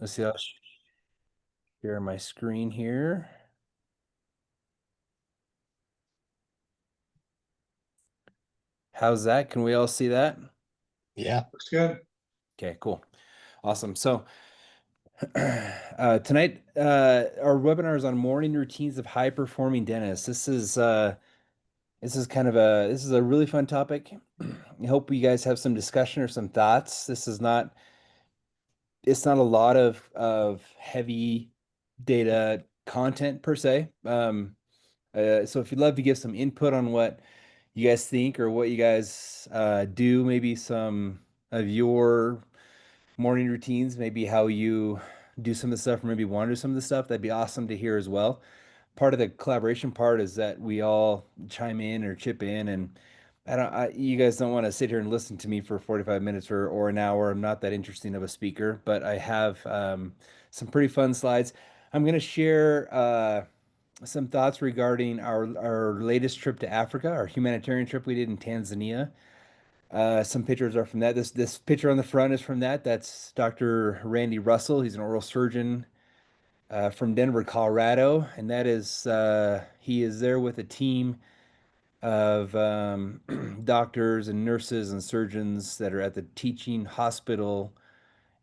Let's see, I'll share my screen here. How's that? Can we all see that? Yeah, looks good. Okay, cool. Awesome. So tonight our webinar is on morning routines of high performing dentists. This is a really fun topic. I hope you guys have some discussion or some thoughts. It's not a lot of heavy data content per se. So if you'd love to give some input on what you guys think or what you guys do, maybe some of your morning routines, maybe how you do some of the stuff, or maybe want to do some of the stuff, that'd be awesome to hear as well. Part of the collaboration part is that we all chime in or chip in, and you guys don't want to sit here and listen to me for 45 minutes or an hour. I'm not that interesting of a speaker, but I have some pretty fun slides. I'm going to share some thoughts regarding our latest trip to Africa, our humanitarian trip we did in Tanzania. Some pictures are from that. This picture on the front is from that. That's Dr. Randy Russell. He's an oral surgeon from Denver, Colorado, and that is he is there with a team of doctors and nurses and surgeons that are at the teaching hospital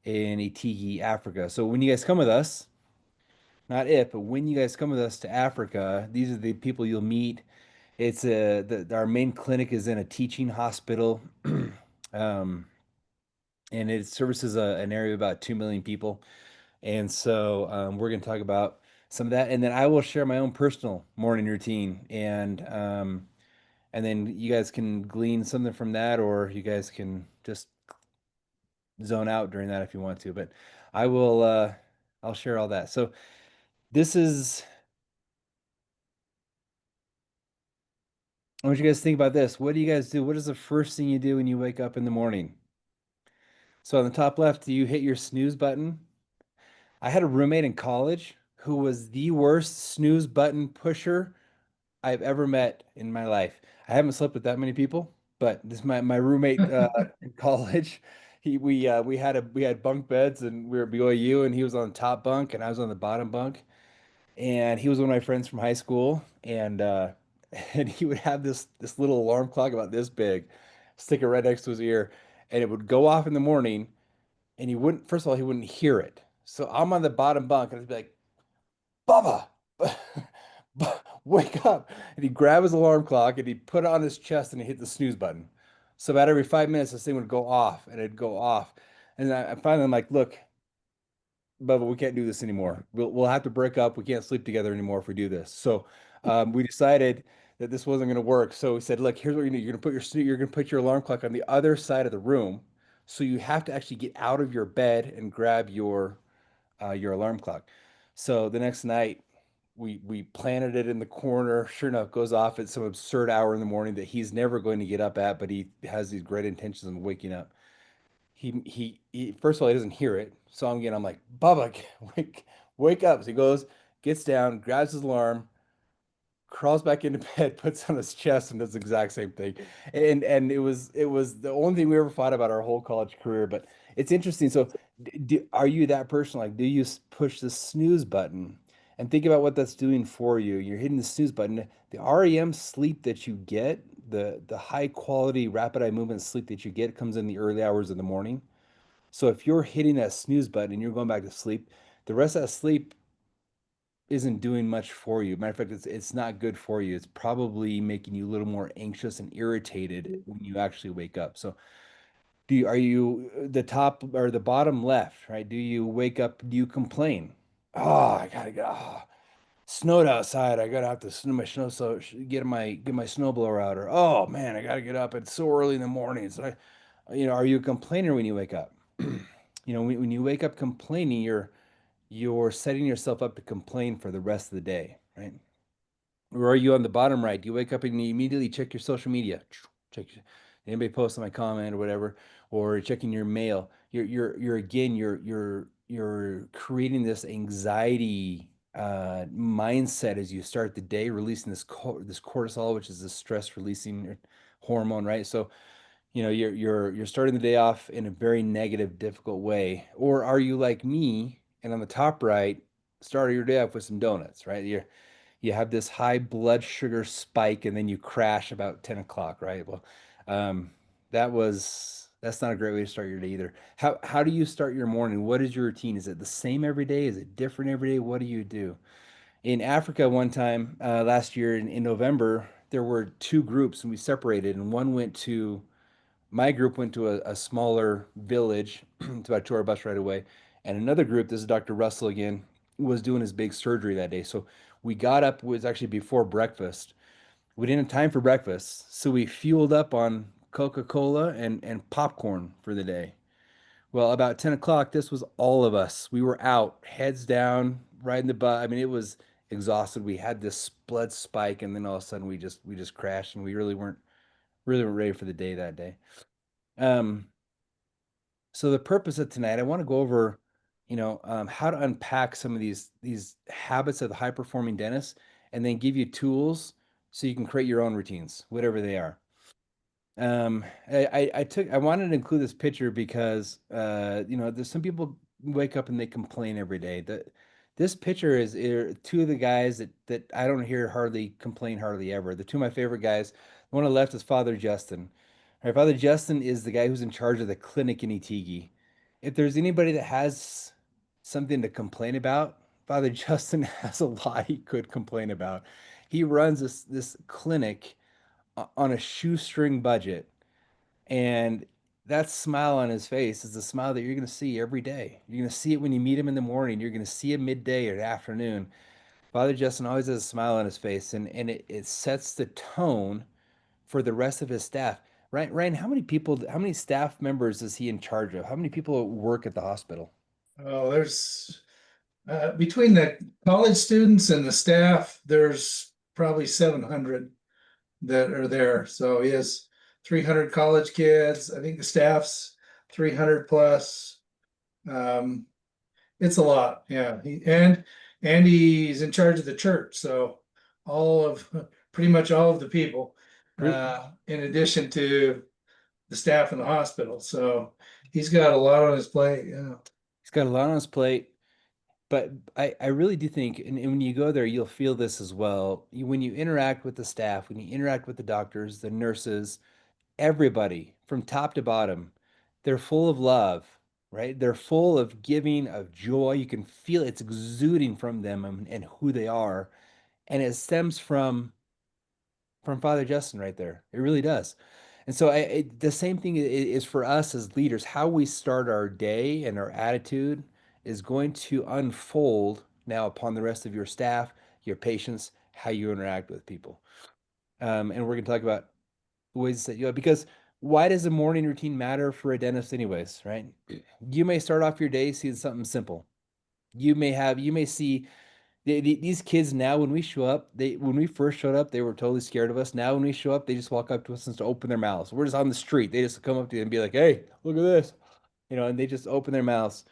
in Itigi, Africa. So when you guys come with us, not if, but when you guys come with us to Africa, these are the people you'll meet. Our main clinic is in a teaching hospital, um, and it services an area of about 2 million people. And so we're going to talk about some of that, and then I will share my own personal morning routine, and then you guys can glean something from that, or you guys can just zone out during that if you want to. But I will, I'll share all that. So this is, I want you guys to think about this. What do you guys do? What is the first thing you do when you wake up in the morning? So on the top left, do you hit your snooze button? I had a roommate in college who was the worst snooze button pusher I've ever met in my life. I haven't slept with that many people, but this my roommate in college. We had bunk beds and we were BYU and he was on the top bunk and I was on the bottom bunk. And he was one of my friends from high school and and he would have this little alarm clock about this big, stick it right next to his ear, and it would go off in the morning and he wouldn't, first of all, he wouldn't hear it. So I'm on the bottom bunk and I'd be like, Bubba, wake up. And he'd grab his alarm clock and he'd put it on his chest and he'd hit the snooze button. So about every 5 minutes, this thing would go off and it'd go off. And I finally, I'm like, look, Bubba, we can't do this anymore. We'll have to break up. We can't sleep together anymore if we do this. So we decided that this wasn't going to work. So we said, look, here's what you do. You're going to put your alarm clock on the other side of the room. So you have to actually get out of your bed and grab your alarm clock. So the next night, we planted it in the corner. Sure enough, goes off at some absurd hour in the morning that he's never going to get up at, but he has these great intentions of waking up. He first of all he doesn't hear it. So I'm like, Bubba, wake up. So he goes, gets down, grabs his alarm, crawls back into bed, puts on his chest, and does the exact same thing. And it was the only thing we ever fought about our whole college career. But it's interesting. So, are you that person? Like, do you push the snooze button and think about what that's doing for you? You're hitting the snooze button. The REM sleep that you get, the high quality rapid eye movement sleep that you get comes in the early hours of the morning. So if you're hitting that snooze button and you're going back to sleep, the rest of that sleep isn't doing much for you. Matter of fact, it's not good for you. It's probably making you a little more anxious and irritated when you actually wake up. So, are you the top or the bottom left, right? Do you wake up? Do you complain? Oh, I gotta get snowed outside. I gotta have to snow my snow so get my snowblower out. Or oh man, I gotta get up. It's so early in the morning. So are you a complainer when you wake up? When you wake up complaining, you're setting yourself up to complain for the rest of the day, right? Or are you on the bottom right? Do you wake up and you immediately check your social media? Check anybody post on my comment or whatever, or checking your mail. You're again you're creating this anxiety mindset as you start the day, releasing this cortisol, which is the stress releasing hormone, right? So you're starting the day off in a very negative, difficult way. Or are you like me? and on the top right, start your day off with some donuts, right? You have this high blood sugar spike and then you crash about 10 o'clock, right? Well, um, that's not a great way to start your day either. How do you start your morning? What is your routine? Is it the same every day? Is it different every day? What do you do? In Africa, one time last year in November, there were two groups and we separated, and my group went to a smaller village. It's about a 2 hour bus ride away. And another group, this is Dr. Russell again, was doing his big surgery that day. So we got up, it was actually before breakfast. We didn't have time for breakfast. So we fueled up on Coca-Cola and popcorn for the day. Well, about 10 o'clock, this was all of us. We were out, heads down, riding the bus. I mean, it was exhausted. We had this blood spike, and then all of a sudden we just crashed, and we really weren't ready for the day that day. Um, so the purpose of tonight, I want to go over, how to unpack some of these habits of the high performing dentist, and then give you tools so you can create your own routines, whatever they are. I wanted to include this picture because there's some people wake up and they complain every day. This picture is two of the guys that I don't hear hardly complain hardly ever. The two of my favorite guys. The one on the left is Father Justin. All right, Father Justin is the guy who's in charge of the clinic in Itigi. If there's anybody that has something to complain about, Father Justin has a lot he could complain about. He runs this clinic on a shoestring budget. And that smile on his face is the smile that you're going to see every day. You're going to see it when you meet him in the morning. You're going to see it midday or afternoon. Father Justin always has a smile on his face, and it sets the tone for the rest of his staff. Right, Ryan, how many staff members is he in charge of? How many people work at the hospital? Oh, there's between the college students and the staff, there's probably 700 that are there. So he has 300 college kids. I think the staff's 300 plus. Um, it's a lot. Yeah. And he's in charge of the church. So all of pretty much all of the people, in addition to the staff in the hospital. So he's got a lot on his plate. Yeah. He's got a lot on his plate. But I really do think, and when you go there, you'll feel this as well. When you interact with the staff, when you interact with the doctors, the nurses, everybody from top to bottom, they're full of love, right? They're full of giving, of joy. You can feel it's exuding from them and who they are. And it stems from Father Justin right there. It really does. And so the same thing is for us as leaders. How we start our day and our attitude is going to unfold now upon the rest of your staff, your patients, how you interact with people. And we're going to talk about ways that you because why does a morning routine matter for a dentist anyways, right? You may start off your day seeing something simple. You may see these kids now when we show up, when we first showed up, they were totally scared of us. Now when we show up, they just walk up to us and just open their mouths. We're just on the street. They just come up to you and be like, "Hey, look at this," and they just open their mouths.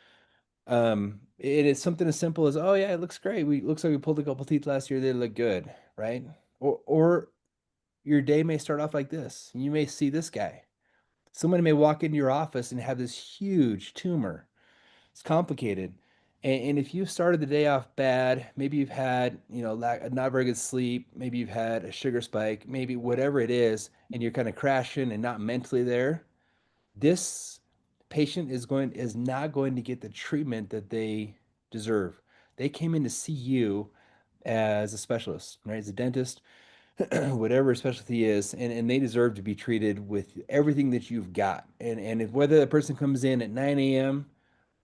It is something as simple as, "Oh yeah, it looks great. We looks like we pulled a couple teeth last year. They look good," right? Or your day may start off like this. You may see this guy. Somebody may walk into your office and have this huge tumor. It's complicated. And if you started the day off bad, maybe you've had, not very good sleep, maybe you've had a sugar spike, maybe whatever it is, and you're kind of crashing and not mentally there, this patient is not going to get the treatment that they deserve. They came in to see you as a specialist, right? As a dentist, whatever specialty is, and they deserve to be treated with everything that you've got. And if whether the person comes in at 9 a.m.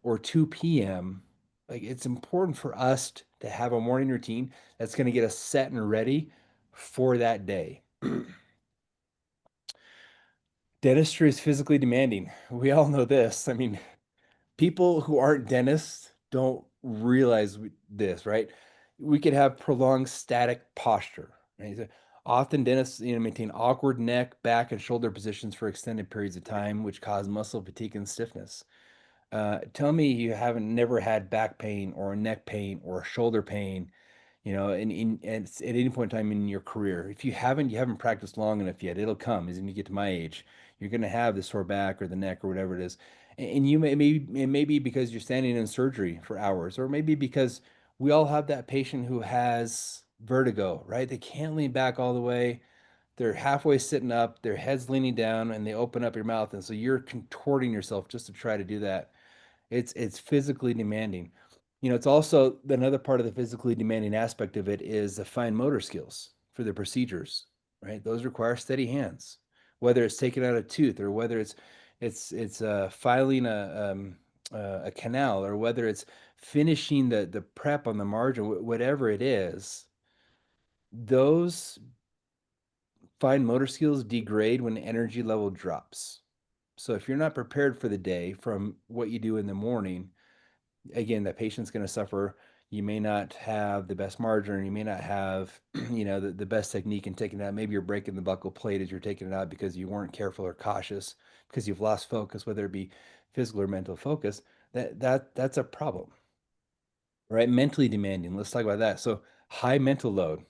or 2 p.m., like it's important for us to have a morning routine that's going to get us set and ready for that day. Dentistry is physically demanding. We all know this. I mean, people who aren't dentists don't realize this, right? We could have prolonged static posture, right? So often dentists, maintain awkward neck, back, and shoulder positions for extended periods of time, which cause muscle fatigue and stiffness. Tell me you haven't never had back pain or neck pain or shoulder pain, at any point in time in your career. If you haven't practiced long enough yet. It'll come as when you get to my age. You're going to have the sore back or the neck or whatever it is. And it may be because you're standing in surgery for hours, or maybe because we all have that patient who has vertigo, right? They can't lean back all the way. They're halfway sitting up, their head's leaning down, and they open up your mouth. And so you're contorting yourself just to try to do that. It's physically demanding. It's also another part of the physically demanding aspect of it is the fine motor skills for the procedures, right? Those require steady hands, whether it's taking out a tooth or whether it's filing a canal or whether it's finishing the prep on the margin, whatever it is. Those fine motor skills degrade when the energy level drops. So if you're not prepared for the day from what you do in the morning, again, that patient's going to suffer. You may not have the best margin, you may not have, the best technique in taking it out. Maybe you're breaking the buccal plate as you're taking it out because you weren't careful or cautious, because you've lost focus, whether it be physical or mental focus. That's a problem, right? Mentally demanding. Let's talk about that. So high mental load.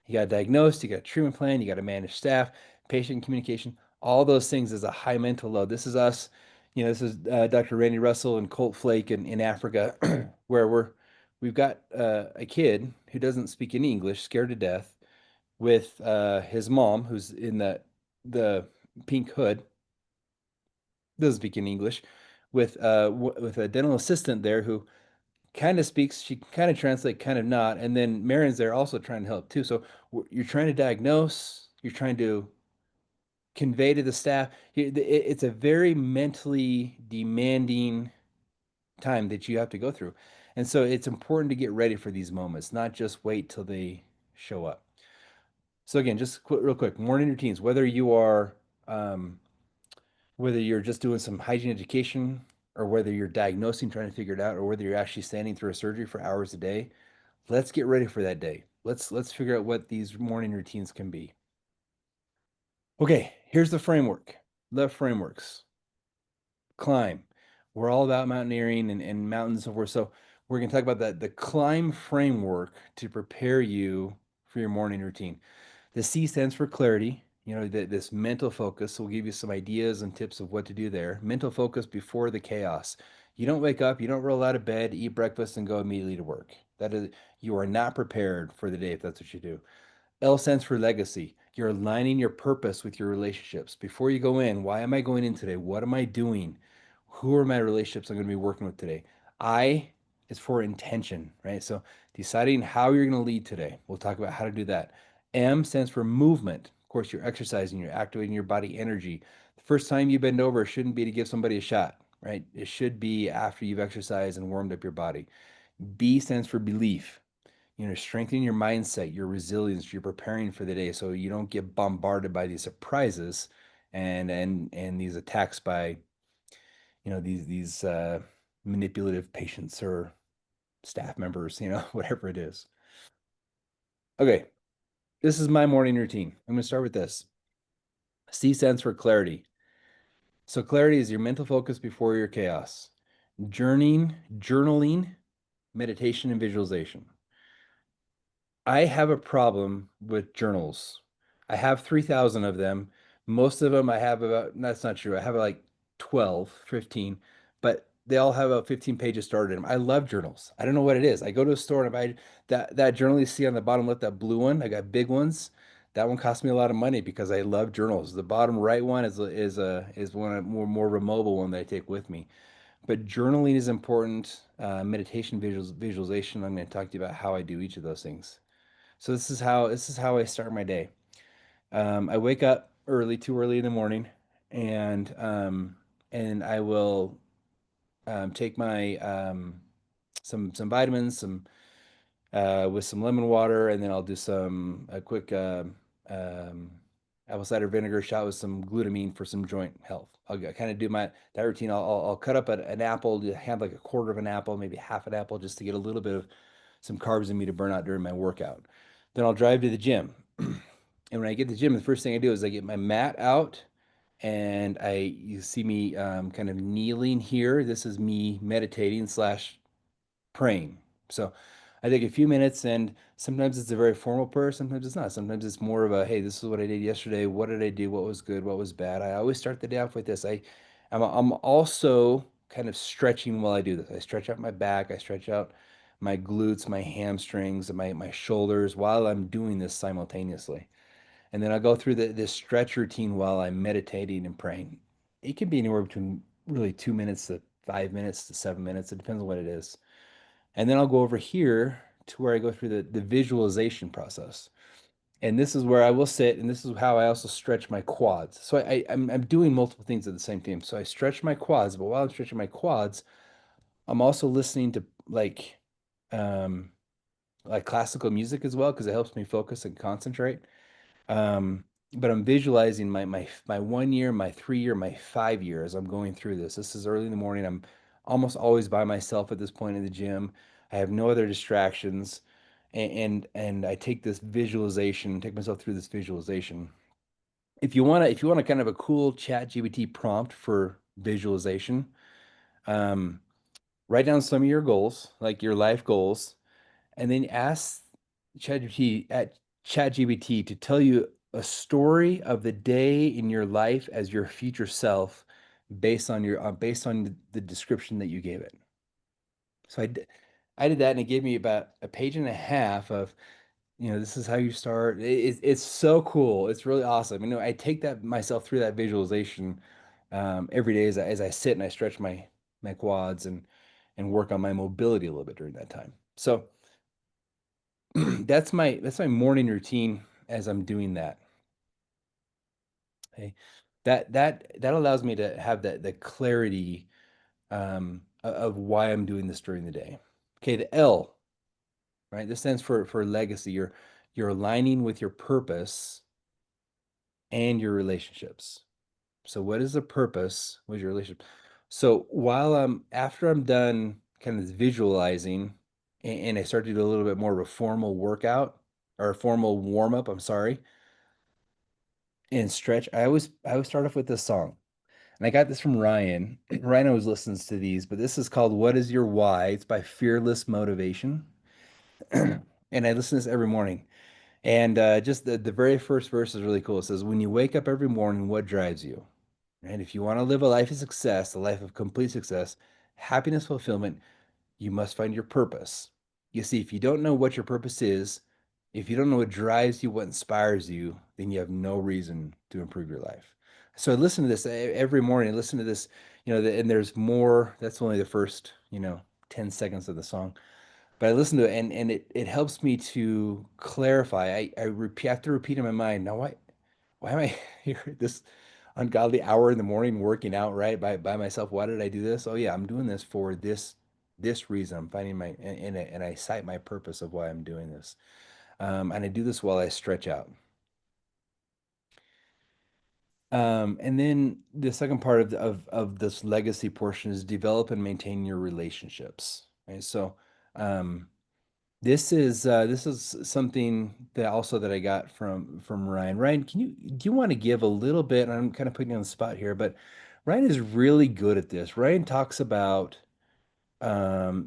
You got to diagnose, you got a treatment plan, you got to manage staff, patient communication, all those things is a high mental load. This is us, this is Dr. Randy Russell and Colt Flake in Africa, where we've got a kid who doesn't speak any English, scared to death, with his mom, who's in the pink hood, doesn't speak any English, with a dental assistant there who kind of speaks, she can kind of translate, kind of not. And then Marion's there also trying to help too. So you're trying to diagnose, you're trying to convey to the staff. It's a very mentally demanding time that you have to go through. And so it's important to get ready for these moments, not just wait till they show up. So again, just real quick, morning routines, um, whether you're just doing some hygiene education or whether you're diagnosing, trying to figure it out, or whether you're actually standing through a surgery for hours a day, let's get ready for that day. Let's figure out what these morning routines can be. Okay, here's the framework. The frameworks. C.L.I.M.B. We're all about mountaineering and mountains and so forth. So we're going to talk about that, the C.L.I.M.B framework to prepare you for your morning routine. The C stands for clarity, this mental focus. So we'll give you some ideas and tips of what to do there. Mental focus before the chaos. You don't wake up, you don't roll out of bed, eat breakfast, and go immediately to work. That is, you are not prepared for the day if that's what you do. L stands for legacy. You're aligning your purpose with your relationships. Before you go in, why am I going in today? What am I doing? Who are my relationships I'm going to be working with today? I is for intention, right? So deciding how you're going to lead today. We'll talk about how to do that. M stands for movement. Of course, you're exercising, you're activating your body energy. The first time you bend over shouldn't be to give somebody a shot, right? It should be after you've exercised and warmed up your body. B stands for belief. Strengthening your mindset, your resilience, you're preparing for the day so you don't get bombarded by these surprises and these attacks by, these manipulative patients or staff members, whatever it is. Okay, this is my morning routine. I'm going to start with this. C stands for clarity. So clarity is your mental focus before your chaos. Journaling, meditation, and visualization. I have a problem with journals. I have 3,000 of them. Most of them I have about, that's not true. I have like 12, 15, but they all have about 15 pages started in them. I love journals. I don't know what it is. I go to a store and I buy that journal you see on the bottom left, that blue one. I got big ones. That one cost me a lot of money because I love journals. The bottom right one is one more removable one that I take with me. But journaling is important. Meditation, visualization. I'm going to talk to you about how I do each of those things. So this is how I start my day. I wake up early, too early in the morning, and I will take my some vitamins, some with some lemon water, and then I'll do a quick um, apple cider vinegar shot with some glutamine for some joint health. I'll kind of do that routine. I'll cut up an apple, have like a quarter of an apple, maybe half an apple, just to get a little bit of some carbs in me to burn out during my workout. Then I'll drive to the gym. And when I get to the gym, the first thing I do is I get my mat out and you see me kind of kneeling here. This is me meditating slash praying. So I take a few minutes, and sometimes it's a very formal prayer, sometimes it's not. Sometimes it's more of a, hey, this is what I did yesterday. What did I do? What was good? What was bad? I always start the day off with this. I'm also kind of stretching while I do this. I stretch out my back, I stretch out my glutes, my hamstrings, and my shoulders while I'm doing this simultaneously. And then I'll go through this stretch routine while I'm meditating and praying. It can be anywhere between really 2 minutes to 5 minutes to 7 minutes. It depends on what it is. And then I'll go over here to where I go through the visualization process. And this is where I will sit, and this is how I also stretch my quads. So I'm doing multiple things at the same time. So I stretch my quads, but while I'm stretching my quads, I'm also listening to um like classical music as well because it helps me focus and concentrate. Um, but I'm visualizing my 1 year, my 3 year, my 5 year as I'm going through this. This is early in the morning. I'm almost always by myself at this point in the gym. I have no other distractions. And I take this visualization, take myself through this visualization. If you want to kind of a cool chat GBT prompt for visualization, um, write down some of your goals, like your life goals, and then ask ChatGPT to tell you a story of the day in your life as your future self based on the description that you gave it. So I did that and it gave me about a page and a half of, this is how you start. It's so cool. It's really awesome. I take that myself through that visualization every day as I sit and I stretch my quads and work on my mobility a little bit during that time. So that's my morning routine as I'm doing that. Okay. That allows me to have the clarity of why I'm doing this during the day. Okay, the L, right? This stands for legacy. You're aligning with your purpose and your relationships. So what is the purpose? What is your relationship? So while I'm after I'm done kind of visualizing and I start to do a little bit more of a formal workout or a formal warm up, I'm sorry, and stretch, I always start off with this song. And I got this from Ryan. Ryan always listens to these, but this is called What Is Your Why? It's by Fearless Motivation. And I listen to this every morning. And just the very first verse is really cool. It says, when you wake up every morning, what drives you? And if you want to live a life of success, a life of complete success, happiness, fulfillment, you must find your purpose. You see, if you don't know what your purpose is, if you don't know what drives you, what inspires you, then you have no reason to improve your life. So I listen to this every morning. I listen to this, and there's more. That's only the first, 10 seconds of the song. But I listen to it and it helps me to clarify. Have to repeat in my mind, now why am I here at this ungodly hour in the morning working out right by myself? Why did I do this? Oh yeah, I'm doing this for this reason. I'm finding and I cite my purpose of why I'm doing this. And I do this while I stretch out. And then the second part of this legacy portion is develop and maintain your relationships. Right. So this is something that I got from Ryan. Ryan, do you want to give a little bit? I'm kind of putting you on the spot here, but Ryan is really good at this. Ryan talks about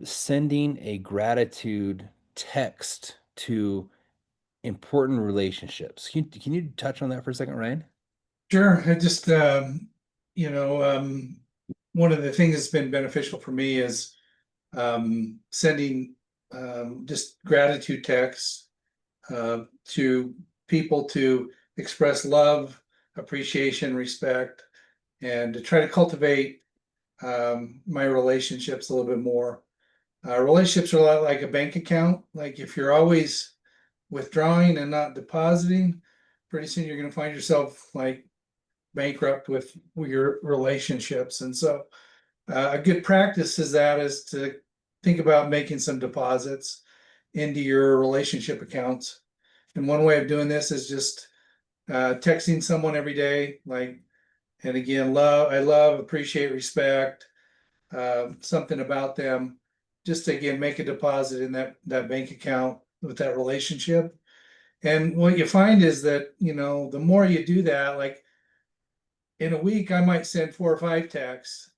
sending a gratitude text to important relationships. Can you touch on that for a second, Ryan? Sure. I just, you know, one of the things that's been beneficial for me is sending just gratitude texts to people to express love, appreciation, respect, and to try to cultivate my relationships a little bit more. Relationships are a lot like a bank account. Like if you're always withdrawing and not depositing, pretty soon you're going to find yourself like bankrupt with your relationships. And so a good practice is to think about making some deposits into your relationship accounts. And one way of doing this is just texting someone every day, like, and again, I love, appreciate, respect, something about them, just to again make a deposit in that bank account with that relationship. And what you find is that, the more you do that, like in a week, I might send 4 or 5 texts,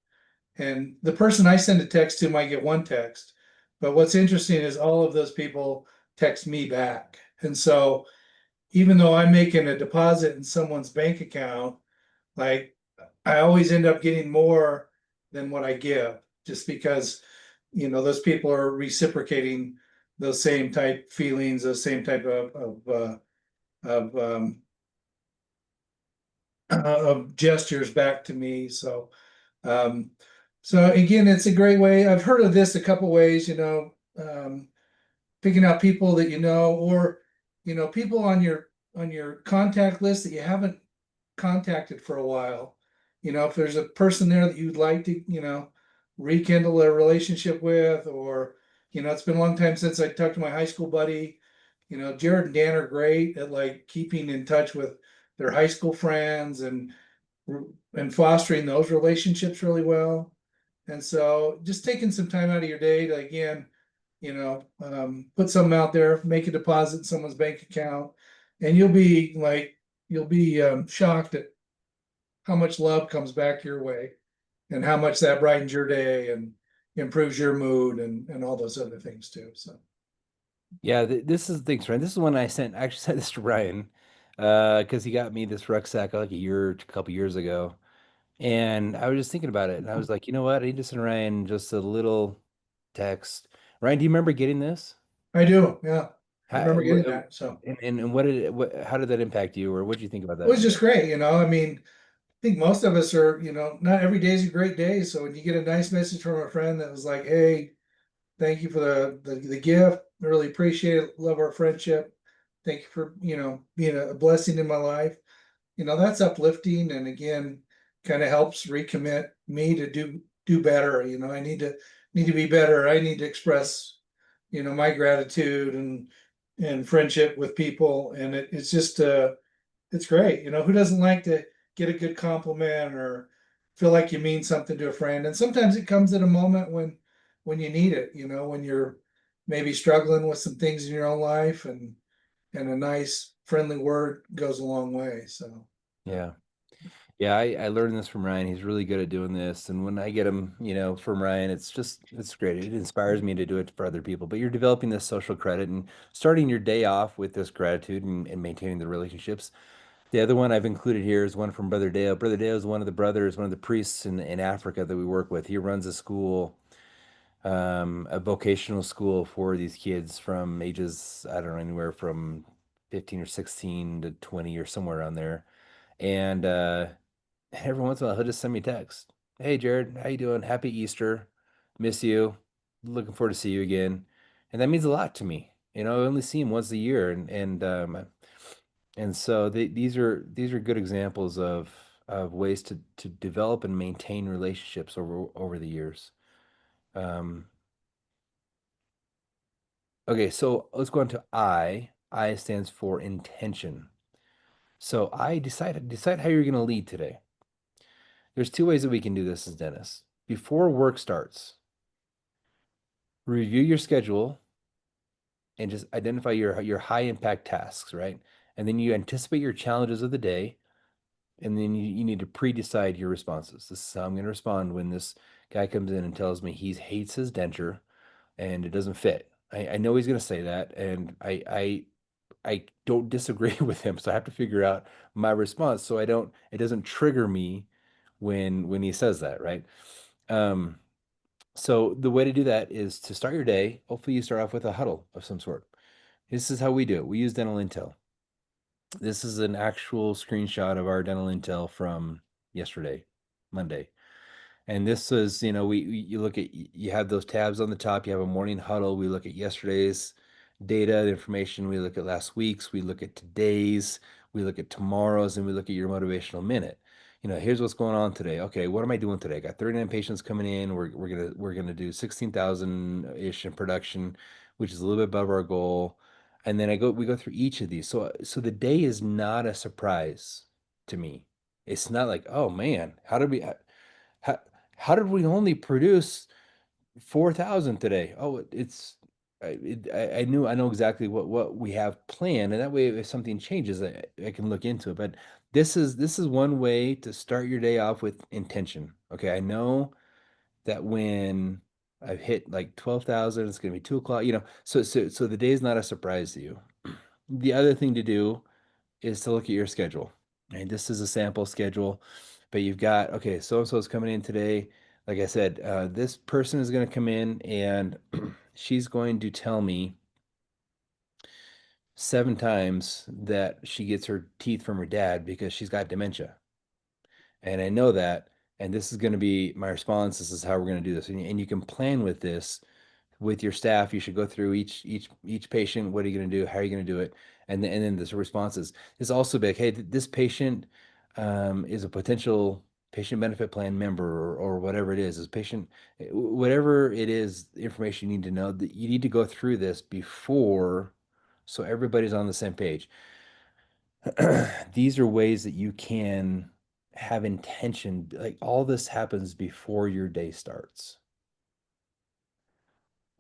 and the person I send a text to might get one text. But what's interesting is all of those people text me back. And so even though I'm making a deposit in someone's bank account, like I always end up getting more than what I give, just because, those people are reciprocating those same type feelings, those same type of of gestures back to me. Um, so again, it's a great way. I've heard of this a couple ways, picking out people that or people on your contact list that you haven't contacted for a while. If there's a person there that you'd like to, rekindle a relationship with, or it's been a long time since I talked to my high school buddy. Jared and Dan are great at like keeping in touch with their high school friends and fostering those relationships really well. And so just taking some time out of your day to again, put something out there, make a deposit in someone's bank account, and you'll be shocked at how much love comes back your way and how much that brightens your day and improves your mood and all those other things too. So Yeah, this is thanks, Ryan. This is one I sent actually sent this to Ryan, because he got me this rucksack like a couple years ago. And I was just thinking about it, and I was like, you know what? I need to send Ryan just a little text. Ryan, do you remember getting this? I do, yeah. I How, remember getting that. So and what did how did that impact you, or what did you think about it that? was just great, I mean, I think most of us are, not every day is a great day. So when you get a nice message from a friend that was like, hey, thank you for the gift. I really appreciate it. Love our friendship. Thank you for, being a blessing in my life. That's uplifting and again, kind of helps recommit me to do better. I need to be better. I need to express, my gratitude and friendship with people. And it's just it's great. Who doesn't like to get a good compliment or feel like you mean something to a friend? And sometimes it comes at a moment when you need it, when you're maybe struggling with some things in your own life and a nice friendly word goes a long way. So Yeah. Yeah, I learned this from Ryan. He's really good at doing this. And when I get him, from Ryan, it's great. It inspires me to do it for other people. But you're developing this social credit and starting your day off with this gratitude and maintaining the relationships. The other one I've included here is one from Brother Dale. Brother Dale is one of the brothers, one of the priests in Africa that we work with. He runs a school, a vocational school for these kids from ages, I don't know, anywhere from 15 or 16 to 20 or somewhere around there. And every once in a while, he'll just send me a text. Hey, Jared, how you doing? Happy Easter. Miss you. Looking forward to see you again. And that means a lot to me. I only see him once a year, and so these are good examples of ways to develop and maintain relationships over the years. Um, okay, so let's go on to I. I stands for intention. So I decide how you're going to lead today. There's two ways that we can do this as dentists. Before work starts, review your schedule and just identify your high impact tasks, right? And then you anticipate your challenges of the day, and then you need to pre-decide your responses. This is how I'm going to respond when this guy comes in and tells me he hates his denture and it doesn't fit. I know he's going to say that, and I don't disagree with him, so I have to figure out my response so it doesn't trigger me when he says that, right? Um, so the way to do that is to start your day. Hopefully, you start off with a huddle of some sort. This is how we do it. We use Dental Intel. This is an actual screenshot of our Dental Intel from yesterday, Monday. And this is, you look at, you have those tabs on the top, you have a morning huddle. We look at yesterday's data, the information, we look at last week's, we look at today's, we look at tomorrow's, and we look at your motivational minute. Here's what's going on today. Okay, what am I doing today? I got 39 patients coming in. We're gonna do 16,000-ish in production, which is a little bit above our goal. And then we go through each of these. So the day is not a surprise to me. It's not like, oh man, how, how did we only produce 4,000 today? Oh, I know exactly what we have planned, and that way, if something changes, I can look into it. But this is one way to start your day off with intention. Okay, I know that when I've hit like 12,000, it's gonna be 2 o'clock. So the day is not a surprise to you. The other thing to do is to look at your schedule. And this is a sample schedule. But you've got, okay, so and so is coming in today. Like I said, this person is going to come in and she's going to tell me 7 times that she gets her teeth from her dad because she's got dementia. And I know that. And this is going to be my response. This is how we're going to do this. And you can plan with this with your staff. You should go through each patient. What are you going to do? How are you going to do it? And then the responses is also big. Hey, this patient is a potential patient benefit plan member or whatever it is. Is patient whatever it is, information you need to know that you need to go through this before, so everybody's on the same page. These are ways that you can have intention. Like all this happens before your day starts.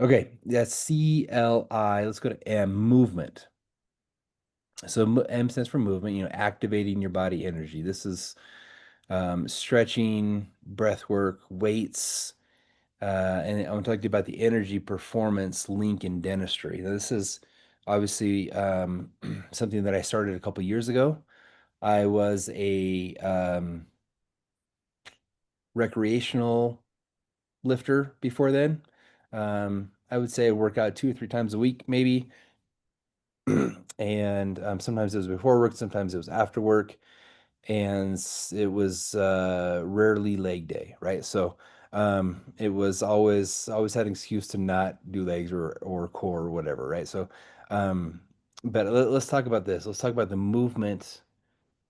Okay, that's C.L.I. Let's go to M, movement. So M stands for movement, activating your body energy. This is stretching, breath work, weights, and I'm talking about the energy performance link in dentistry. Now, this is obviously something that I started a couple years ago. I was a recreational lifter before then. I would say I work out 2 or 3 times a week, maybe. And sometimes it was before work, sometimes it was after work, and it was rarely leg day, right? So it was always had an excuse to not do legs or core or whatever, right? So, um, but let's talk about this. Let's talk about the movement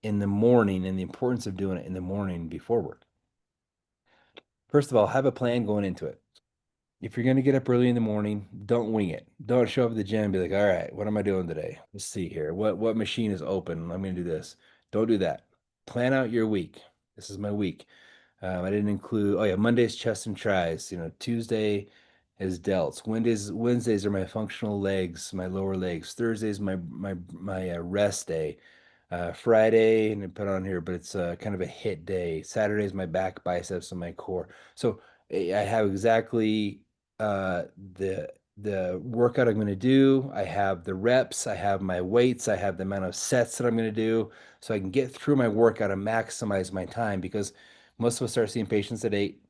in the morning and the importance of doing it in the morning before work. First of all, have a plan going into it. If you're going to get up early in the morning, don't wing it. Don't show up at the gym and be like, all right, what am I doing today? Let's see here. What machine is open? I'm going to do this. Don't do that. Plan out your week. This is my week. I didn't include, oh yeah, Monday's chest and tries. Tuesday is delts. Wednesdays are my functional legs, my lower legs. Thursday's my rest day. Friday, and I put on here, but it's kind of a hit day. Saturday's my back, biceps, and my core. So I have exactly uh, the the workout I'm going to do. I have the reps. I have my weights. I have the amount of sets that I'm going to do, so I can get through my workout and maximize my time because most of us start seeing patients at 8.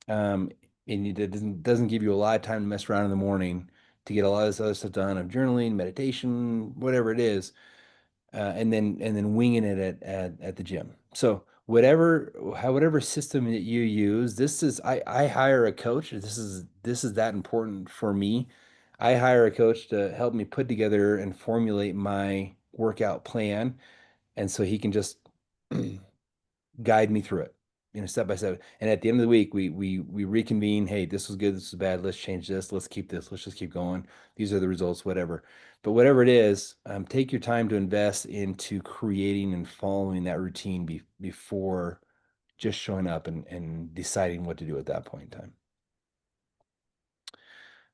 Um, and it doesn't give you a lot of time to mess around in the morning to get a lot of this other stuff done of journaling, meditation, whatever it is, and then winging it at the gym. So whatever system that you use, this is I hire a coach. This is that important for me. I hire a coach to help me put together and formulate my workout plan, and so he can just guide me through it, step by step. And at the end of the week, we reconvene. Hey, this was good. This was bad. Let's change this. Let's keep this. Let's just keep going. These are the results, whatever. But whatever it is, take your time to invest into creating and following that routine before just showing up and deciding what to do at that point in time.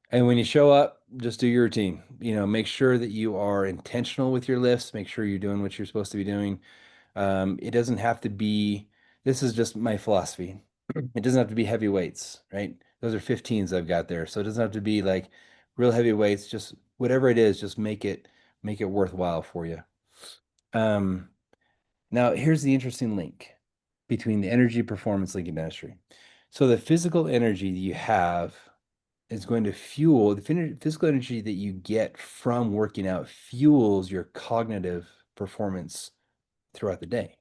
And when you show up, just do your routine. Make sure that you are intentional with your lifts. Make sure you're doing what you're supposed to be doing. It doesn't have to be, this is just my philosophy. It doesn't have to be heavy weights, right? Those are 15s I've got there. So it doesn't have to be like real heavy weights, just whatever it is, just make it worthwhile for you. Um, Now here's the interesting link between the energy performance link and dentistry. So the physical energy that you have is going to fuel the physical energy that you get from working out fuels your cognitive performance throughout the day.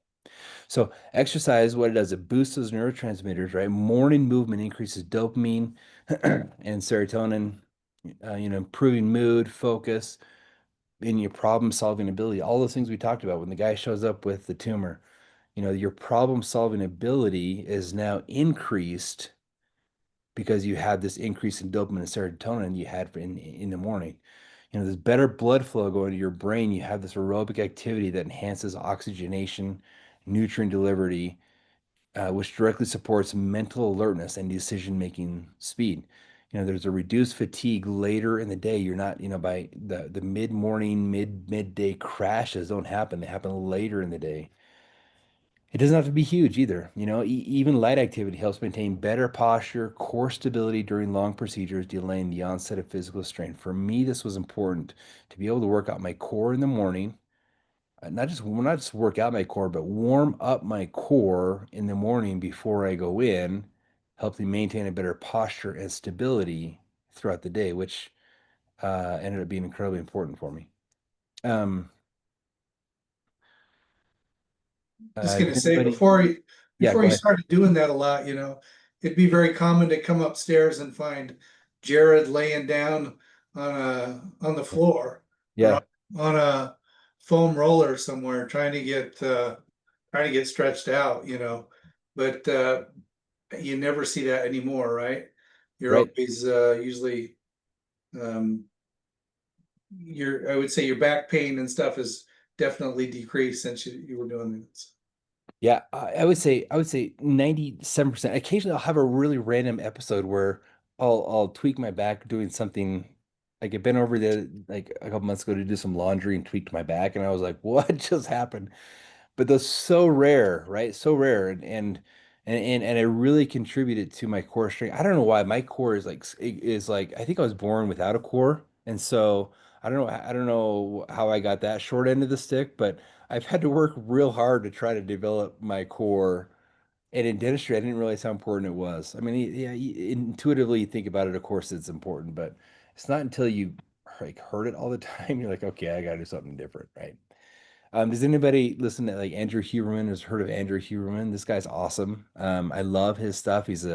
So exercise, what it does, it boosts those neurotransmitters, right? Morning movement increases dopamine and serotonin, improving mood, focus, in your problem solving ability. All those things we talked about when the guy shows up with the tumor, your problem solving ability is now increased because you had this increase in dopamine and serotonin you had in the morning. There's better blood flow going to your brain. You have this aerobic activity that enhances oxygenation, nutrient delivery, which directly supports mental alertness and decision-making speed. There's a reduced fatigue later in the day. You're not, by the mid-morning, midday crashes don't happen. They happen later in the day. It doesn't have to be huge either. Even light activity helps maintain better posture, core stability during long procedures, delaying the onset of physical strain. For me, this was important to be able to work out my core in the morning not just work out my core, but warm up my core in the morning before I go in, helped me maintain a better posture and stability throughout the day, which ended up being incredibly important for me. Um, Just gonna does say anybody? before you Yeah, before go you ahead. started doing that a lot, it'd be very common to come upstairs and find Jared laying down on the floor or Yeah, on a foam roller somewhere trying to get stretched out, But you never see that anymore, right? You're right. always usually um your I would say your back pain and stuff is definitely decreased since you were doing this. Yeah, I would say 97%. Occasionally I'll have a really random episode where I'll tweak my back doing something. Like I've been over there like a couple months ago to do some laundry and tweaked my back, and I was like, what just happened? But those so rare, right? So rare, and it really contributed to my core strength. I don't know why my core is like I think I was born without a core, and so I don't know how I got that short end of the stick, but I've had to work real hard to try to develop my core. And in dentistry, I didn't realize how important it was. I mean, yeah, intuitively you think about it, of course it's important, but it's not until you like heard it all the time, you're like, okay, I gotta do something different, right? Does anybody listen to like Andrew Huberman? Has heard of Andrew Huberman? This guy's awesome. I love his stuff. His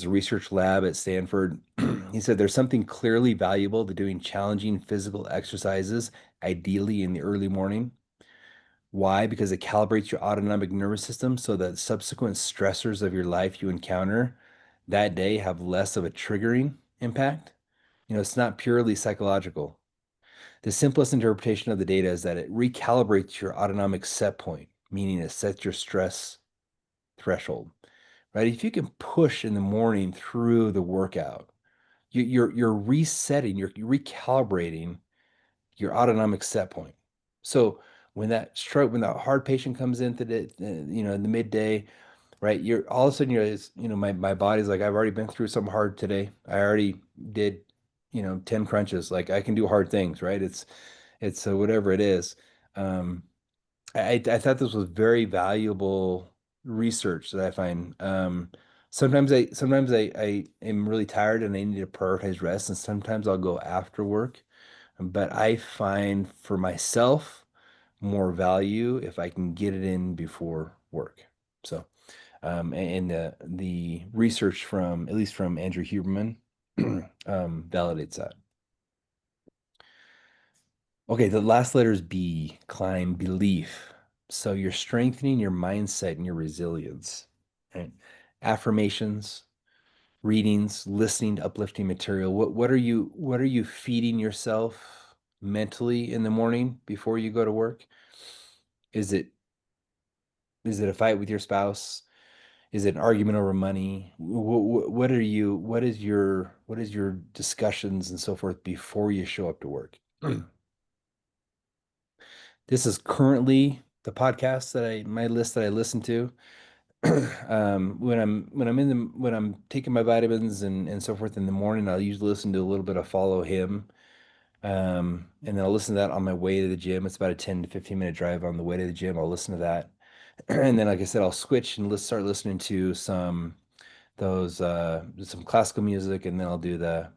research lab at Stanford. He said there's something clearly valuable to doing challenging physical exercises, ideally in the early morning. Why? Because it calibrates your autonomic nervous system so that subsequent stressors of your life you encounter that day have less of a triggering impact. It's not purely psychological. The simplest interpretation of the data is that it recalibrates your autonomic set point, meaning it sets your stress threshold, right? If you can push in the morning through the workout, you're resetting, you're recalibrating your autonomic set point. So when that hard patient comes in today, in the midday, right? You're all of a sudden my body's like, I've already been through something hard today. I already did, 10 crunches. Like I can do hard things, right? It's whatever it is. Um, I thought this was very valuable research that I find. Sometimes I am really tired and I need to prioritize rest, and sometimes I'll go after work. But I find for myself more value if I can get it in before work. So, and the research from at least from Andrew Huberman validates that. Okay, the last letter is B, climb, belief. So you're strengthening your mindset and your resilience, right? Affirmations, readings, listening to uplifting material. What are you feeding yourself mentally in the morning before you go to work? Is it is it a fight with your spouse? Is it an argument over money? What is your discussions and so forth before you show up to work? This is currently the podcast my list that I listen to. When I'm taking my vitamins and so forth in the morning, I'll usually listen to a little bit of Follow Him. And then I'll listen to that on my way to the gym. It's about a 10 to 15 minute drive on the way to the gym. I'll listen to that. And then, like I said, I'll switch and start listening to some classical music, and then I'll do the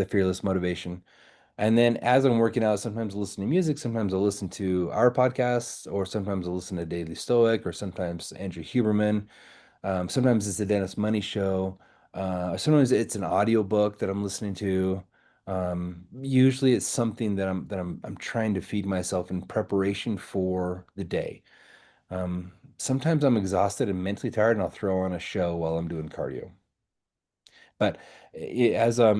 Fearless Motivation. And then as I'm working out, sometimes I'll listen to music, sometimes I'll listen to our podcasts, or sometimes I'll listen to Daily Stoic, or sometimes Andrew Huberman. Sometimes it's the Dennis Money Show. Sometimes it's an audiobook that I'm listening to. Usually it's something that I'm trying to feed myself in preparation for the day. Sometimes I'm exhausted and mentally tired, and I'll throw on a show while I'm doing cardio. But as I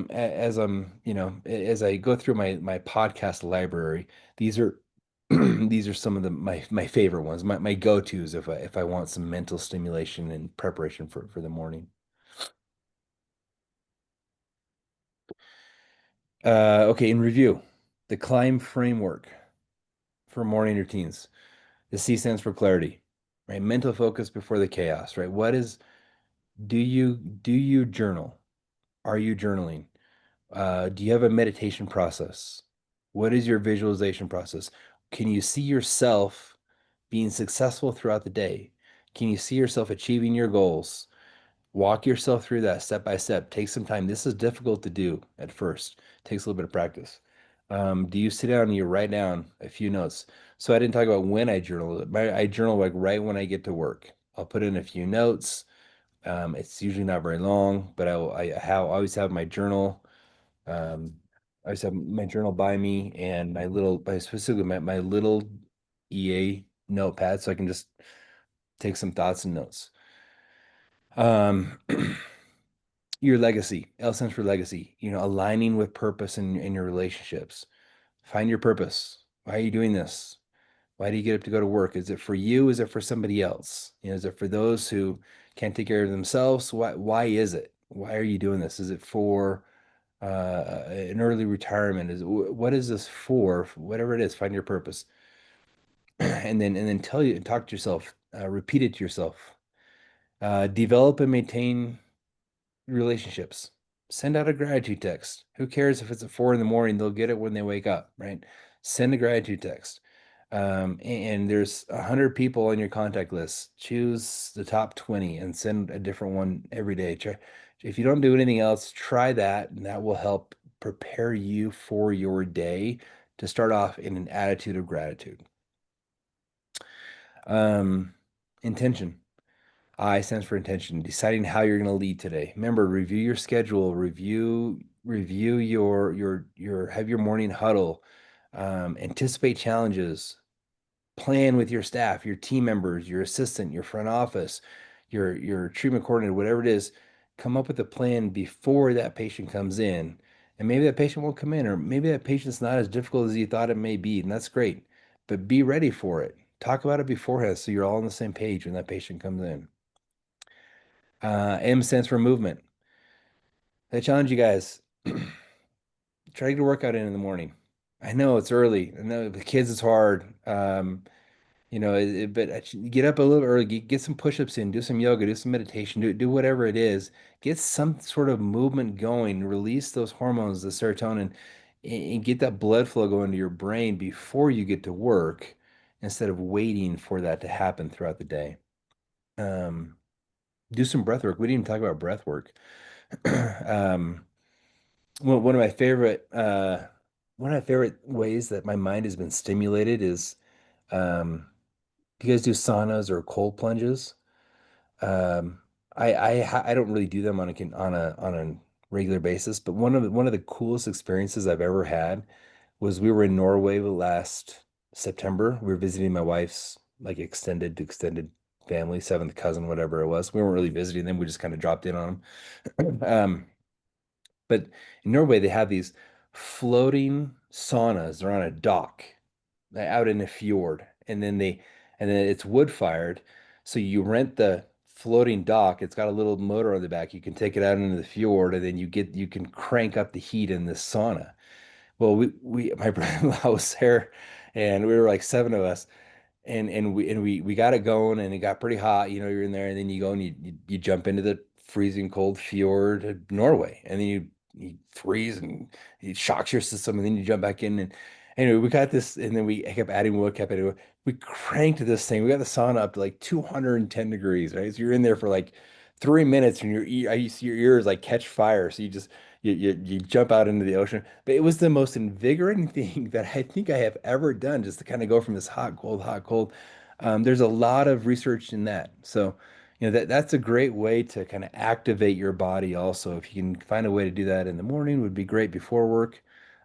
go through my podcast library, these are these are some of my favorite ones, my go-tos if I want some mental stimulation and preparation for the morning. Okay, in review, the CLIMB framework for morning routines. The C stands for clarity, right? Mental focus before the chaos, right? Do you journal? Are you journaling? Do you have a meditation process? What is your visualization process? Can you see yourself being successful throughout the day? Can you see yourself achieving your goals? Walk yourself through that step by step. Take some time. This is difficult to do at first. Takes a little bit of practice. Do you sit down and you write down a few notes? So I didn't talk about when I journal. I journal like right when I get to work. I'll put in a few notes. It's usually not very long, but I always have my journal. Um, I always have my journal by me and specifically my little EA notepad, so I can just take some thoughts and notes. Um, your legacy, L stands for legacy, aligning with purpose in your relationships. Find your purpose. Why are you doing this? Why do you get up to go to work? Is it for you? Is it for somebody else? Is it for those who can't take care of themselves? Why is it? Why are you doing this? Is it for an early retirement? What is this for? Whatever it is, find your purpose. And then talk to yourself, repeat it to yourself. Develop and maintain relationships. Send out a gratitude text. Who cares if it's at 4 in the morning? They'll get it when they wake up, right? Send a gratitude text. And there's 100 people on your contact list. Choose the top 20 and send a different one every day. If you don't do anything else, try that, and that will help prepare you for your day to start off in an attitude of gratitude. Um, intention. I stands for intention, deciding how you're going to lead today. Remember, review your schedule, review your have your morning huddle, anticipate challenges, plan with your staff, your team members, your assistant, your front office, your treatment coordinator, whatever it is. Come up with a plan before that patient comes in. And maybe that patient won't come in, or maybe that patient's not as difficult as you thought it may be, and that's great. But be ready for it. Talk about it beforehand so you're all on the same page when that patient comes in. M stands for movement. I challenge you guys, try to get a workout in the morning. I know it's early. I know the kids it's hard. But get up a little early, get some push-ups in, do some yoga, do some meditation, do whatever it is. Get some sort of movement going, release those hormones, the serotonin, and get that blood flow going to your brain before you get to work instead of waiting for that to happen throughout the day. Um, do some breath work. We didn't even talk about breath work. Um, Well, one of my favorite ways that my mind has been stimulated is um you guys do saunas or cold plunges. Um I don't really do them on a regular basis, but one of the coolest experiences I've ever had was we were in Norway last September. We were visiting my wife's like extended family, seventh cousin, whatever it was. We weren't really visiting them, we just kind of dropped in on them. But in Norway, they have these floating saunas. They're on a dock out in a fjord, and then it's wood fired. So you rent the floating dock. It's got a little motor on the back. You can take it out into the fjord, and then you can crank up the heat in this sauna. Well, we my brother-in-law was there, and we were like seven of us, and we got it going, and it got pretty hot. You're in there, and then you go and you jump into the freezing cold fjord of Norway, and then you freeze and it shocks your system, and then you jump back in. And anyway, we got this, and then we kept adding wood, kept adding wood. We cranked this thing. We got the sauna up to like 210 degrees, right? So you're in there for like 3 minutes, and I see your ears like catch fire. So you jump out into the ocean. But it was the most invigorating thing that I think I have ever done, just to kind of go from this hot, cold, hot, cold. There's a lot of research in that. So, that's a great way to kind of activate your body also. If you can find a way to do that in the morning, would be great before work,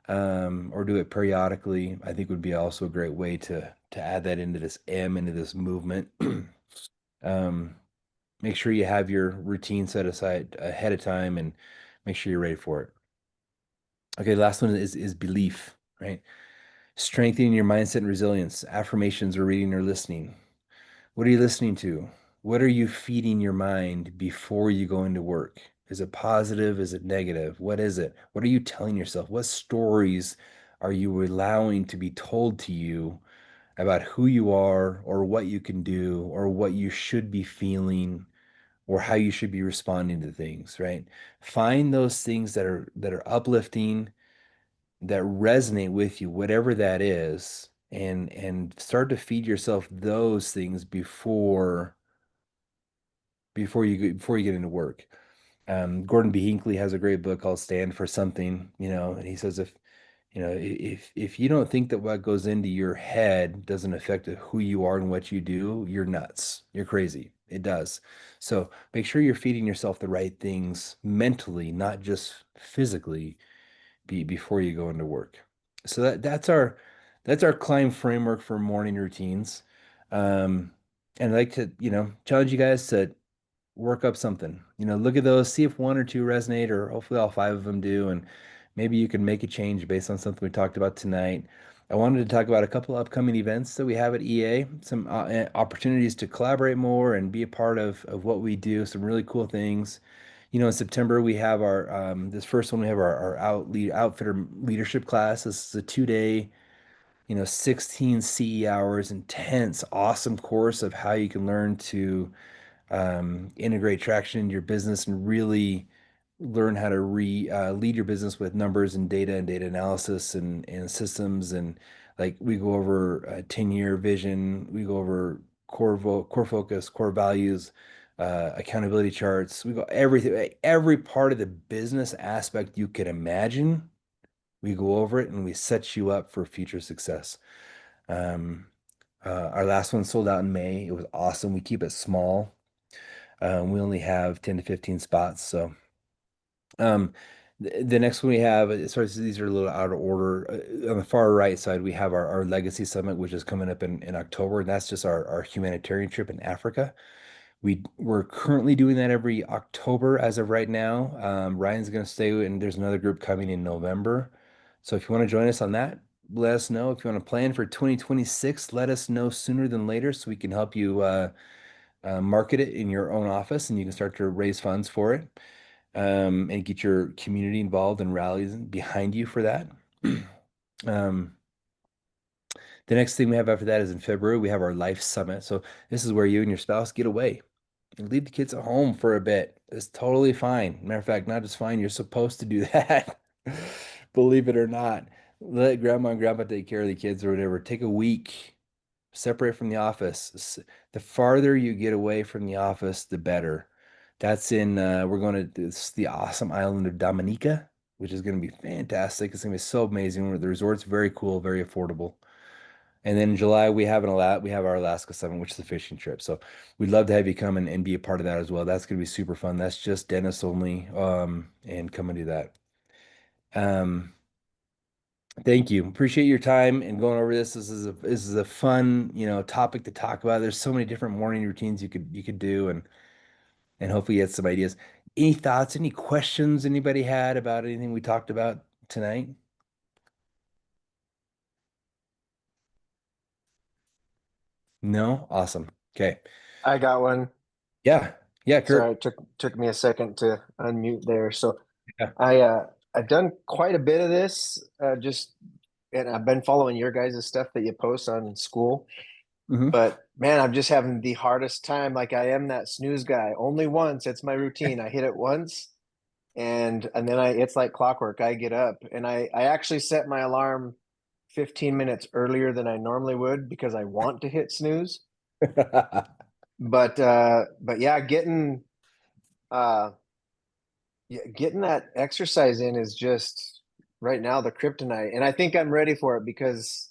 or do it periodically. I think would be also a great way to add that into this movement. Um, Make sure you have your routine set aside ahead of time and make sure you're ready for it. Okay, the last one is belief, right? Strengthening your mindset and resilience, affirmations or reading or listening. What are you listening to? What are you feeding your mind before you go into work? Is it positive? Is it negative? What is it? What are you telling yourself? What stories are you allowing to be told to you about who you are or what you can do or what you should be feeling or how you should be responding to things, right? Find those things that are uplifting, that resonate with you, whatever that is, and start to feed yourself those things before you get into work. Gordon B. Hinckley has a great book called Stand for Something, and he says if you don't think that what goes into your head doesn't affect who you are and what you do, you're nuts. You're crazy. It does. So make sure you're feeding yourself the right things mentally, not just physically, before you go into work. So that's our climb framework for morning routines. Um, and I'd like to, challenge you guys to work up something. Look at those, see if one or two resonate, or hopefully all five of them do, and maybe you can make a change based on something we talked about tonight. I wanted to talk about a couple upcoming events that we have at EA, some opportunities to collaborate more and be a part of what we do, some really cool things. In September we have our this first one we have our outfitter leadership class. This is a 2 day, 16 CE hours, intense, awesome course of how you can learn to integrate traction into your business and really learn how to lead your business with numbers and data analysis and systems. And like we go over a 10-year vision, we go over core focus, core values, accountability charts. We go everything, every part of the business aspect you can imagine. We go over it and we set you up for future success. Um, our last one sold out in May. It was awesome. We keep it small. We only have 10 to 15 spots. So the next one we have, as far as these are a little out of order, on the far right side, we have our Legacy Summit, which is coming up in October. And that's just our humanitarian trip in Africa. We're currently doing that every October as of right now. Ryan's going to stay, and there's another group coming in November. So if you want to join us on that, let us know. If you want to plan for 2026, let us know sooner than later so we can help you market it in your own office and you can start to raise funds for it, and get your community involved and rallies behind you for that. Um, the next thing we have after that is in February, we have our Life Summit. So this is where you and your spouse get away and leave the kids at home for a bit. It's totally fine. Matter of fact, not just fine, you're supposed to do that. Believe it or not. Let grandma and grandpa take care of the kids or whatever. Take a week, separate from the office. The farther you get away from the office, the better. We're going to this, the awesome island of Dominica, which is going to be fantastic. It's going to be so amazing. The resort's very cool, very affordable. And then in July, we have our Alaska Summit, which is a fishing trip. So we'd love to have you come and be a part of that as well. That's going to be super fun. That's just Dennis only, and come and do that. Um, Thank you. Appreciate your time and going over this. This is a fun, topic to talk about. There's so many different morning routines you could do and hopefully you had some ideas. Any thoughts, any questions anybody had about anything we talked about tonight? No? Awesome. Okay. I got one. Yeah. Yeah, Sorry, Kurt. it took me a second to unmute there. So Yeah. I I've done quite a bit of this, just and I've been following your guys' stuff that you post on school. Hmm. But man, I'm just having the hardest time. Like I am that snooze guy. Only once. It's my routine. I hit it once and then it's like clockwork. I get up and I actually set my alarm 15 minutes earlier than I normally would because I want to hit snooze. But yeah, uh yeah, getting that exercise in is just right now the kryptonite. And I think I'm ready for it because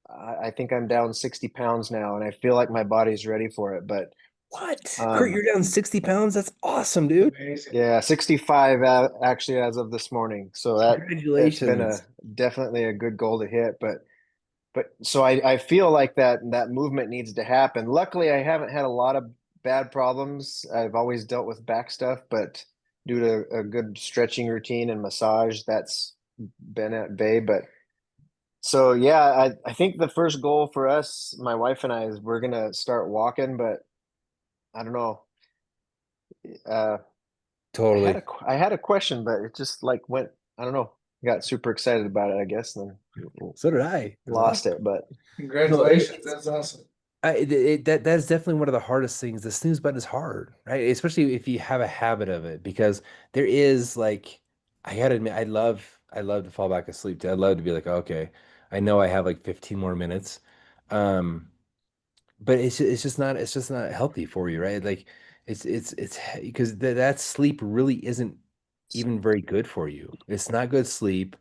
I think I'm down 60 pounds now and I feel like my body's ready for it. But What? Kurt, um you're down 60 pounds? That's awesome, dude. Amazing. yeah, 65 actually as of this morning. So that's been a Congratulations. definitely a good goal to hit. But so I feel like that movement needs to happen. Luckily, I haven't had a lot of bad problems. I've always dealt with back stuff, but due to a good stretching routine and massage, that's been at bay. But so yeah, I think the first goal for us, my wife and I, is we're gonna start walking. But I don't know. Uh, Totally. I had a question, but it just like went. I don't know. Got super excited about it, I guess, and then So did I. It was lost awesome. it. But No, Congratulations. That's awesome. that is definitely one of the hardest things. The snooze button is hard, right? Especially if you have a habit of it, because there is like, I gotta admit, I love to fall back asleep too. I love to be like, okay, I know I have like 15 more minutes. Um, but it's just not healthy for you, right? Like it's because that sleep really isn't even very good for you. It's not good sleep,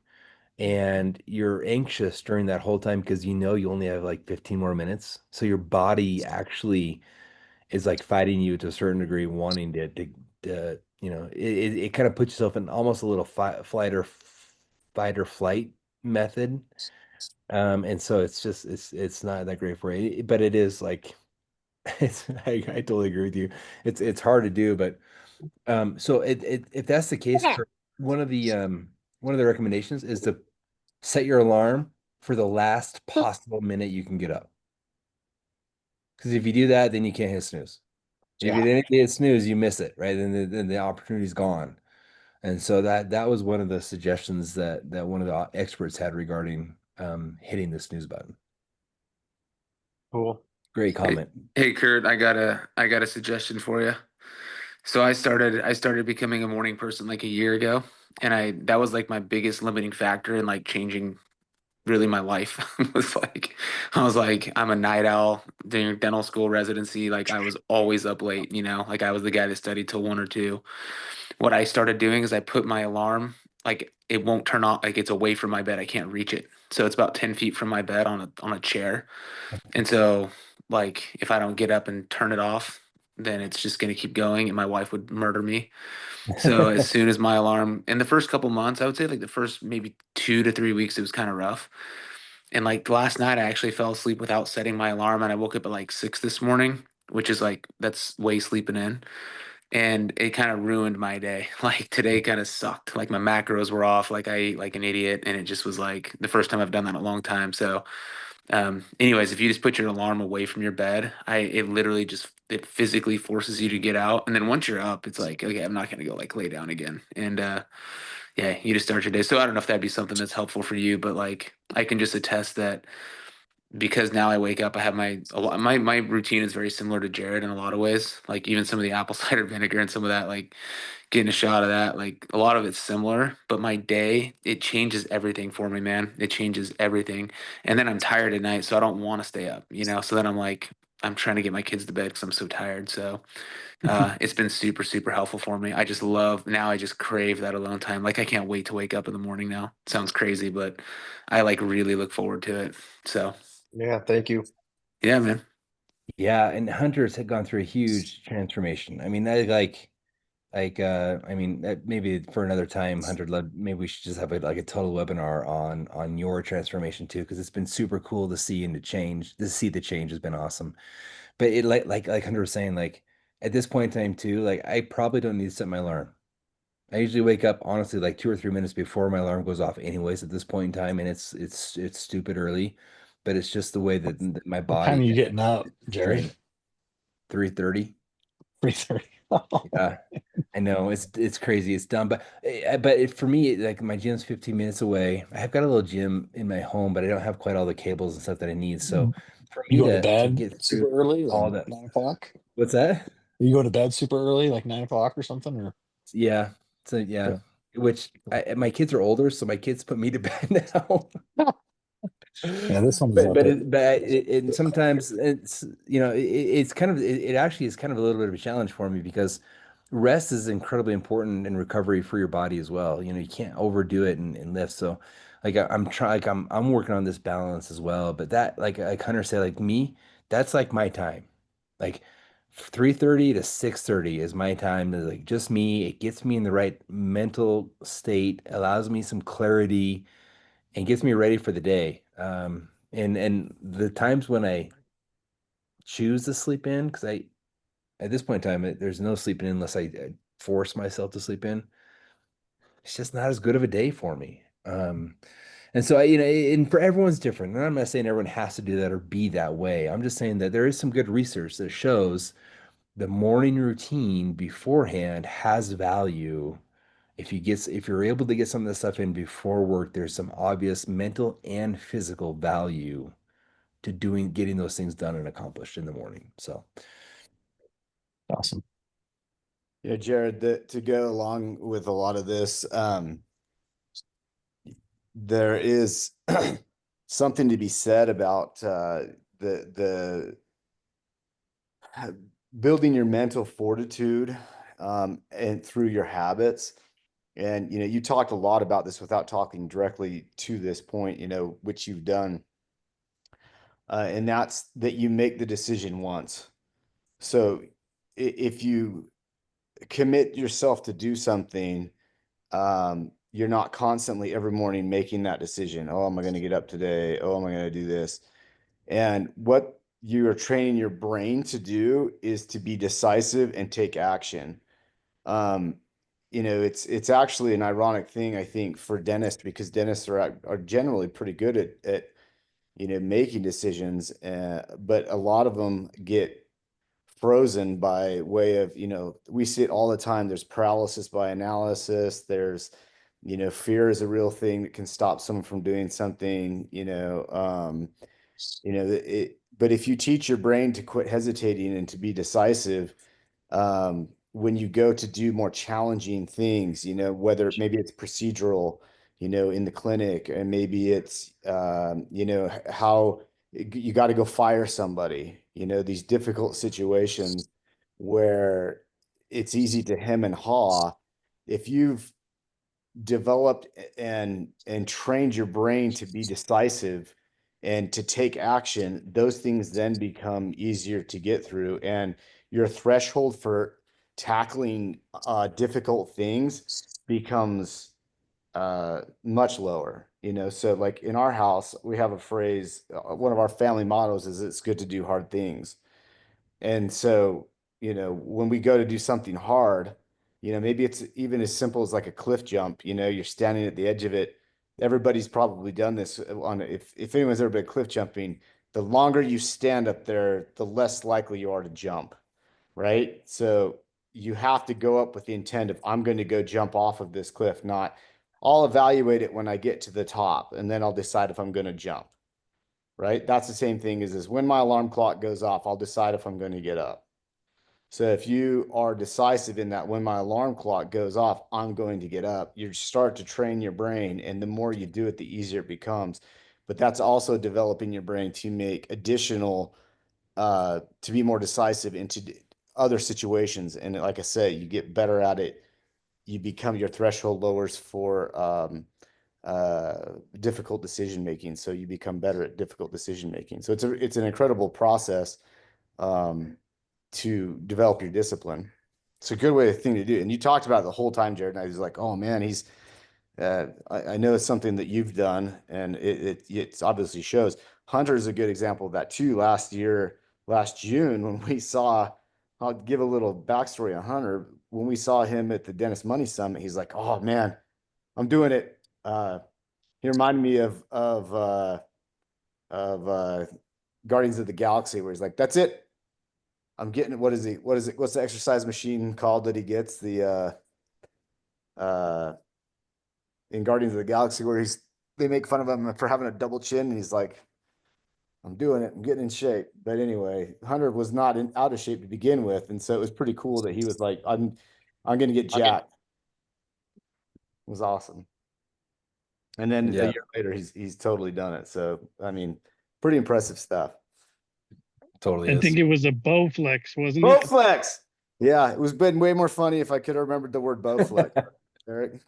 and you're anxious during that whole time because you know you only have like 15 more minutes. So your body actually is like fighting you to a certain degree, wanting to it kind of puts yourself in almost a little fight or flight method. And so it's just it's not that great for you, but it is like I totally agree with you. It's hard to do, but so if that's the case, Kurt, one of the recommendations is to set your alarm for the last possible minute you can get up. Because if you do that, then you can't hit snooze. If you Yeah. didn't hit snooze, you miss it, right? Then the opportunity's gone. And so that was one of the suggestions that one of the experts had regarding hitting the snooze button. Cool. Great Hey, comment. hey Kurt, I got a suggestion for you. So I started becoming a morning person like a year ago, and I that was like my biggest limiting factor in like changing really my life. was like I was like I'm a night owl during dental school residency. Like I was always up late, you know, like I was the guy that studied till 1 or 2. What I started doing is I put my alarm like it won't turn off, like it's away from my bed. I can't reach it. So it's about 10 feet from my bed on a chair. And so, like, if I don't get up and turn it off, then it's just going to keep going, and my wife would murder me. So, as soon as my alarm, in the first couple months, I would say like the first maybe 2 to 3 weeks, it was kind of rough. And like last night, I actually fell asleep without setting my alarm, and I woke up at like 6 this morning, which is like that's way sleeping in. And it kind of ruined my day. Like today kind of sucked. Like my macros were off, like I ate like an idiot, and it just was like the first time I've done that in a long time. So, anyways, if you just put your alarm away from your bed, it literally just it physically forces you to get out, and then once you're up, it's like okay, I'm not gonna go like lay down again, and yeah, you just start your day. So I don't know if that'd be something that's helpful for you, but like I can just attest that because now I wake up, I have my routine is very similar to Jared in a lot of ways. Like even some of the apple cider vinegar and some of that, like getting a shot of that, like a lot of it's similar. But my day, it changes everything for me, man. It changes everything. And then I'm tired at night, so I don't want to stay up, you know. So then I'm like, I'm trying to get my kids to bed because I'm so tired. So it's been super, super helpful for me. I just love now. I just crave that alone time. Like I can't wait to wake up in the morning now. Sounds crazy, but I like really look forward to it. So. Yeah, thank you. Yeah, man. Yeah, and hunters had gone through a huge transformation. I mean, I mean, that maybe for another time, Hunter led, maybe we should just have like a total webinar on your transformation too, because it's been super cool to see and to change. To see the change has been awesome. But it like Hunter was saying, like at this point in time too, like I probably don't need to set my alarm. I usually wake up honestly like 2 or 3 minutes before my alarm goes off anyways at this point in time, and it's stupid early, but it's just the way that my What time body are you getting up, is Jared? trained. 3:30. 3:30. Yeah. I know it's crazy. It's dumb, for me, like my gym's 15 minutes away. I have got a little gym in my home, but I don't have quite all the cables and stuff that I need. So for You me go to to bed get super through early, like all that, 9 o'clock? what's that? You go to bed super early, like 9 o'clock or something, or Yeah. So yeah, okay. which my kids are older, so my kids put me to bed now. Yeah, this one is up at And sometimes it's it's kind of it actually is kind of a little bit of a challenge for me because rest is incredibly important in recovery for your body as well. You can't overdo it and lift. So like I'm trying, like I'm working on this balance as well. But that like Hunter said, like me, that's like my time. Like 3:30 to 6:30 is my time to like just me. It gets me in the right mental state, allows me some clarity and gets me ready for the day. And the times when I choose to sleep in, because I at this point in time, there's no sleeping in unless I force myself to sleep in. It's just not as good of a day for me. And so and for everyone's different. And I'm not saying everyone has to do that or be that way. I'm just saying that there is some good research that shows the morning routine beforehand has value. If you're able to get some of this stuff in before work, there's some obvious mental and physical value to getting those things done and accomplished in the morning. So awesome. Yeah, Jared, to go along with a lot of this, there is something to be said about the building your mental fortitude and through your habits. And, you talked a lot about this without talking directly to this point, which you've done. And that's that you make the decision once. So if you commit yourself to do something, you're not constantly every morning making that decision. Oh, am I going to get up today? Oh, am I going to do this? And what you are training your brain to do is to be decisive and take action. It's actually an ironic thing, I think, for dentists, because dentists are generally pretty good at making decisions, but a lot of them get frozen by way of, we see it all the time. There's paralysis by analysis. There's, fear is a real thing that can stop someone from doing something, but if you teach your brain to quit hesitating and to be decisive, when you go to do more challenging things, whether maybe it's procedural, in the clinic, and maybe it's, how you got to go fire somebody, these difficult situations where it's easy to hem and haw. If you've developed and trained your brain to be decisive and to take action, those things then become easier to get through, and your threshold for tackling difficult things becomes much lower. So like in our house, we have a phrase, one of our family mottos is, it's good to do hard things. And so, when we go to do something hard, maybe it's even as simple as like a cliff jump, you're standing at the edge of it. Everybody's probably done this if anyone's ever been cliff jumping, the longer you stand up there, the less likely you are to jump, right? So you have to go up with the intent of, I'm going to go jump off of this cliff, not I'll evaluate it when I get to the top, and then I'll decide if I'm going to jump. Right? That's the same thing as when my alarm clock goes off, I'll decide if I'm going to get up. So if you are decisive in that, when my alarm clock goes off, I'm going to get up, you start to train your brain, and the more you do it, the easier it becomes. But that's also developing your brain to make additional, to be more decisive into other situations. And like I said, you get better at it. You become, your threshold lowers for, difficult decision making, so you become better at difficult decision making. So it's an incredible process to develop your discipline. It's a good thing to do. And you talked about it the whole time, Jared, and I was like, oh man, I know it's something that you've done, and it's obviously shows. Hunter is a good example of that too. Last June, when we saw, I'll give a little backstory on Hunter. When we saw him at the Dentist Money Summit, he's like, oh man, I'm doing it. He reminded me of Guardians of the Galaxy, where he's like, "That's it. I'm getting it." What is it? What's the exercise machine called that he gets? In Guardians of the Galaxy, where they make fun of him for having a double chin, and he's like, "I'm doing it. I'm getting in shape." But anyway, Hunter was not out of shape to begin with, and so it was pretty cool that he was like, "I'm going to get jacked." It was awesome. And then a year later, he's totally done it. So I mean, pretty impressive stuff. Totally I is. think it was a Bowflex, wasn't it? Bowflex. Yeah, it was been way more funny if I could have remembered the word Bowflex, Eric.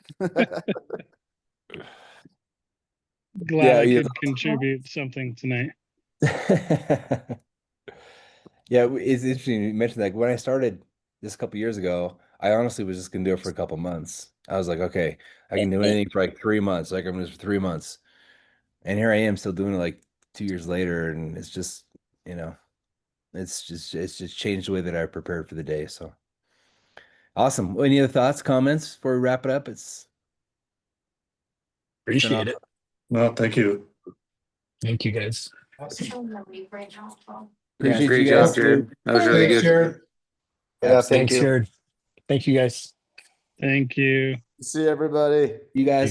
Glad I Yeah, could contribute something tonight. Yeah, it's interesting you mentioned that. When I started this a couple years ago, I honestly was just gonna do it for a couple months. I was like, okay, I can do anything for like 3 months. Like I'm gonna do this for 3 months. And here I am still doing it like 2 years later, and it's just, it's just changed the way that I prepared for the day. So awesome. Any other thoughts, comments before we wrap it up? It's been Appreciate it. awesome. Well, thank you. Thank you, guys. Awesome. Yeah, Appreciate great you job, guys. Jared. That was really Thanks, good. Jared. Yeah, thank Thanks, you. Jared. Thank you, guys. Thank you. See everybody. You guys.